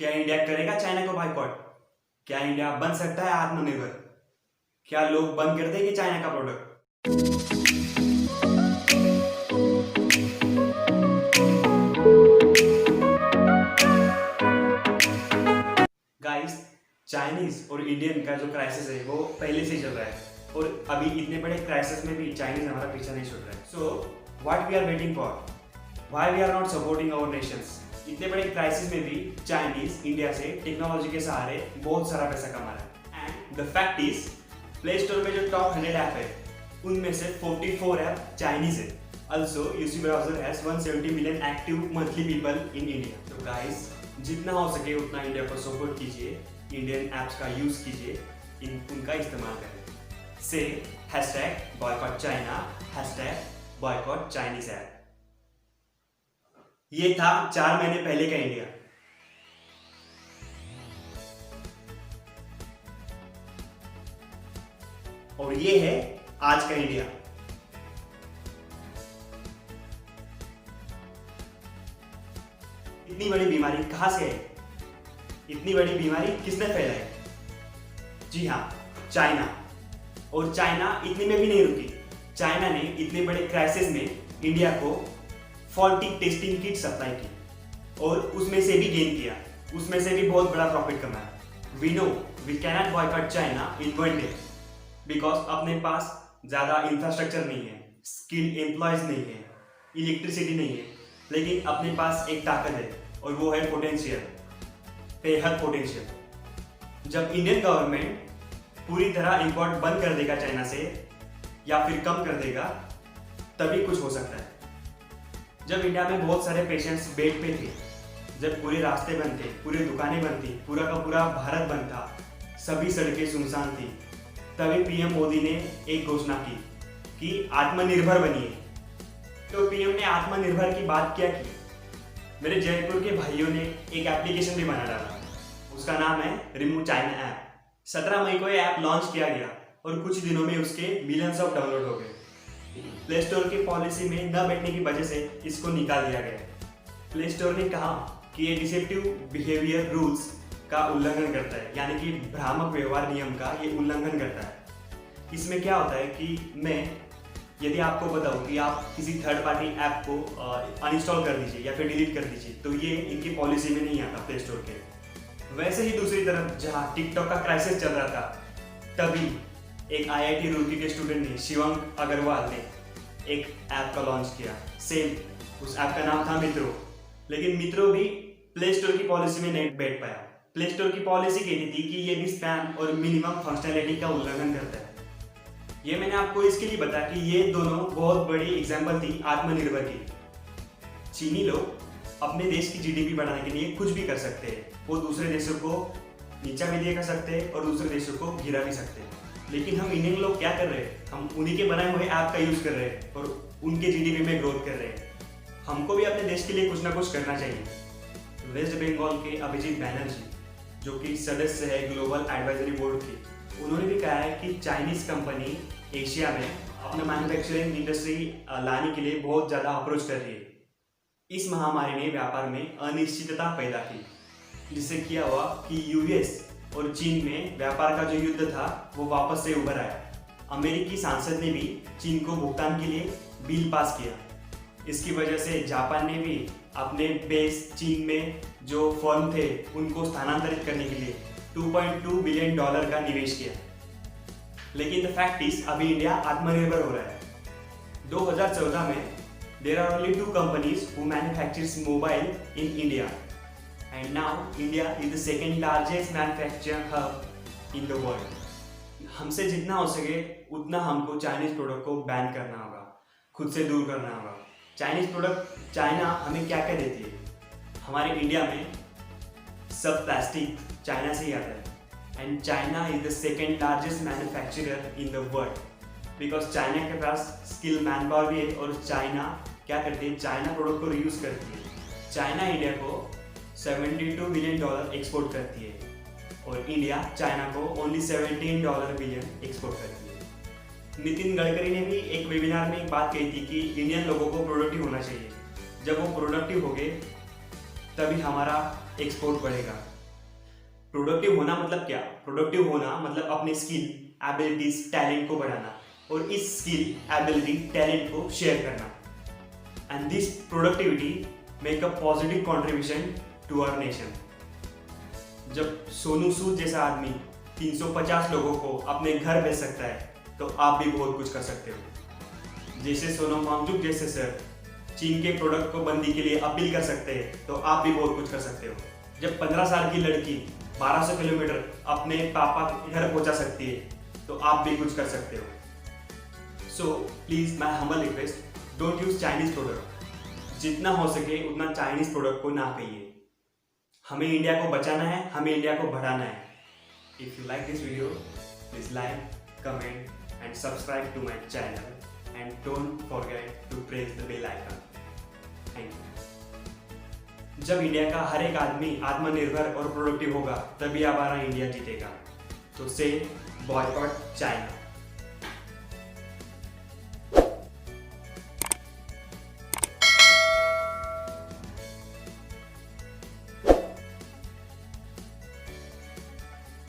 क्या इंडिया करेगा चाइना को बाइकॉट? क्या इंडिया बन सकता है आत्मनिर्भर? क्या लोग बंद कर देंगे चाइना का प्रोडक्ट? गाइस, चाइनीज और इंडियन का जो क्राइसिस है वो पहले से ही चल रहा है और अभी इतने बड़े क्राइसिस में भी चाइनीज हमारा पीछा नहीं छोड़ रहा है। So what we are waiting for? Why we are not supporting our nations? इतने बड़े क्राइसिस में भी चाइनीज इंडिया से टेक्नोलॉजी के सहारे बहुत सारा पैसा कमा रहा है। And the fact is, play store में जो टॉप 100 ऐप है उनमें से 44 ऐप चाइनीज है। Also, UC browser has 170 million active monthly people in India. तो guys, जितना हो सके उतना इंडिया को सपोर्ट कीजिए, इंडियन ऐप्स का यूज कीजिए, उनका इस्तेमाल करें। से #boycott China, #boycott Chinese app. ये था 4 महीने पहले का इंडिया। और ये है आज का इंडिया। इतनी बड़ी बीमारी कहां से आई? इतनी बड़ी बीमारी किसने फैलाई? जी हाँ, चाइना। और चाइना इतनी में भी नहीं रुकी। चाइना ने इतने बड़े क्राइसिस में इंडिया को फॉल्टी टेस्टिंग किट सप्लाई की और उसमें से भी गेन किया, उसमें से भी बहुत बड़ा प्रॉफिट कमाया। We know we cannot boycott China in one day because अपने पास ज्यादा इंफ्रास्ट्रक्चर नहीं है, स्किल्ड एम्प्लॉयज नहीं है, इलेक्ट्रिसिटी नहीं है, लेकिन अपने पास एक ताकत है और वो है पोटेंशियल, बेहद पोटेंशियल। जब इंडियन गवर्नमेंट पूरी तरह इंपोर्ट बंद कर देगा चाइना से या फिर कम कर देगा, तभी कुछ हो सकता है। जब इंडिया में बहुत सारे पेशेंट्स बेड पे थे, जब पूरे रास्ते बंद थे, पूरी दुकानें बंद थी, पूरा का पूरा भारत बंद था, सभी सड़कें सुनसान थी, तभी पीएम मोदी ने एक घोषणा की कि आत्मनिर्भर बनिए। तो पीएम ने आत्मनिर्भर की बात क्या की? मेरे जयपुर के भाइयों ने एक एप्लीकेशन भी बना डाला, उसका नाम है रिमूव चाइना ऐप। 17 मई को ये ऐप लॉन्च किया गया और कुछ दिनों में उसके मिलियंस ऑफ डाउनलोड हो गए। प्ले स्टोर की पॉलिसी में न बैठने की वजह से इसको निकाल दिया गया। प्ले स्टोर ने कहा कि ये डिसेप्टिव बिहेवियर रूल्स का उल्लंघन करता है, यानी कि भ्रामक व्यवहार नियम का ये उल्लंघन करता है। इसमें क्या होता है कि यदि आपको बताऊं कि आप किसी थर्ड पार्टी ऐप को अनइंस्टॉल कर दीजिए या फिर डिलीट कर दीजिए, तो ये इनकी पॉलिसी में नहीं आता प्ले स्टोर के। वैसे ही दूसरी तरफ जहां टिकटॉक का क्राइसिस चल रहा था, तभी एक IIT रुड़की के स्टूडेंट ने, शिवंग अग्रवाल ने एक ऐप का लॉन्च किया। सेम, उस ऐप का नाम था मित्रो। लेकिन मित्रो भी प्ले स्टोर की पॉलिसी में नहीं बैठ पाया। प्ले स्टोर की पॉलिसी कहती थी कि ये भी स्पैम और मिनिमम फंक्शनैलिटी का उल्लंघन करता है। ये मैंने आपको इसके लिए बताया कि ये दोनों बहुत बड़ी एग्जाम्पल थी आत्मनिर्भर की। चीनी लोग अपने देश की GDP बढ़ाने के लिए कुछ भी कर सकते हैं। वो दूसरे देशों को नीचा भी दे कर सकते हैं और दूसरे देशों को गिरा भी सकते हैं। लेकिन हम इंडियन लोग क्या कर रहे हैं? हम उन्हीं के बनाए हुए ऐप का यूज कर रहे हैं और उनके GDP में ग्रोथ कर रहे हैं। हमको भी अपने देश के लिए कुछ ना कुछ करना चाहिए। वेस्ट बंगाल के अभिजीत बैनर्जी, जो कि सदस्य है ग्लोबल एडवाइजरी बोर्ड की, उन्होंने भी कहा है कि चाइनीज कंपनी एशिया में अपना मैन्युफैक्चरिंग इंडस्ट्री लाने के लिए बहुत ज़्यादा अप्रोच कर रही है। इस महामारी ने व्यापार में अनिश्चितता पैदा की, जिससे क्या हुआ कि US और चीन में व्यापार का जो युद्ध था वो वापस से उभर आया। अमेरिकी सांसद ने भी चीन को भुगतान के लिए बिल पास किया। इसकी वजह से जापान ने भी अपने बेस चीन में जो फर्म थे उनको स्थानांतरित करने के लिए $2.2 बिलियन का निवेश किया। लेकिन द फैक्ट इज, अभी इंडिया आत्मनिर्भर हो रहा है। 2014 में there are only 2 companies who manufactures mobile in India and now India is the second largest manufacturing hub in the world. हमसे जितना हो सके उतना हमको चाइनीज प्रोडक्ट को बैन करना होगा, खुद से दूर करना होगा। चाइनीज प्रोडक्ट, चाइना हमें क्या क्या देती है? हमारे इंडिया में सब प्लास्टिक चाइना से ही आता है। And China is the second largest manufacturer in the world because China के पास स्किल मैन पावर भी है और चाइना क्या करती है? चाइना प्रोडक्ट को रीयूज करती है। चाइना इंडिया को $72 बिलियन एक्सपोर्ट करती है और इंडिया चाइना को ओनली $17 बिलियन एक्सपोर्ट करती है। नितिन गडकरी ने भी एक वेबिनार में एक बात कही थी कि इंडियन लोगों को प्रोडक्टिव होना चाहिए। जब वो प्रोडक्टिव हो गए तभी हमारा एक्सपोर्ट बढ़ेगा। प्रोडक्टिव होना मतलब क्या? प्रोडक्टिव होना मतलब अपने स्किल, एबिलिटीज, टैलेंट को बढ़ाना और इस स्किल, एबिलिटी, टैलेंट को शेयर करना। And this productivity make a positive contribution to our nation. जब सोनू सूद जैसा आदमी 350 लोगों को अपने घर भेज सकता है तो आप भी बहुत कुछ कर सकते हो। जैसे सोनम वांगचुक जैसे सर चीन के प्रोडक्ट को बंदी के लिए अपील कर सकते हैं तो आप भी बहुत कुछ कर सकते हो। जब 15 साल की लड़की 1200 किलोमीटर अपने पापा के घर पहुंचा सकती है तो आप भी कुछ कर सकते हो। So please my humble request, don't use Chinese product. जितना हो सके उतना चाइनीज प्रोडक्ट को ना कहिए। हमें इंडिया को बचाना है, हमें इंडिया को बढ़ाना है। If you like this video, please like, comment and subscribe to my channel and don't forget to press the bell icon. Thank you. जब इंडिया का हर एक आदमी आत्मनिर्भर और प्रोडक्टिव होगा तभी हमारा इंडिया जीतेगा। तो से बॉयकॉट चाइना।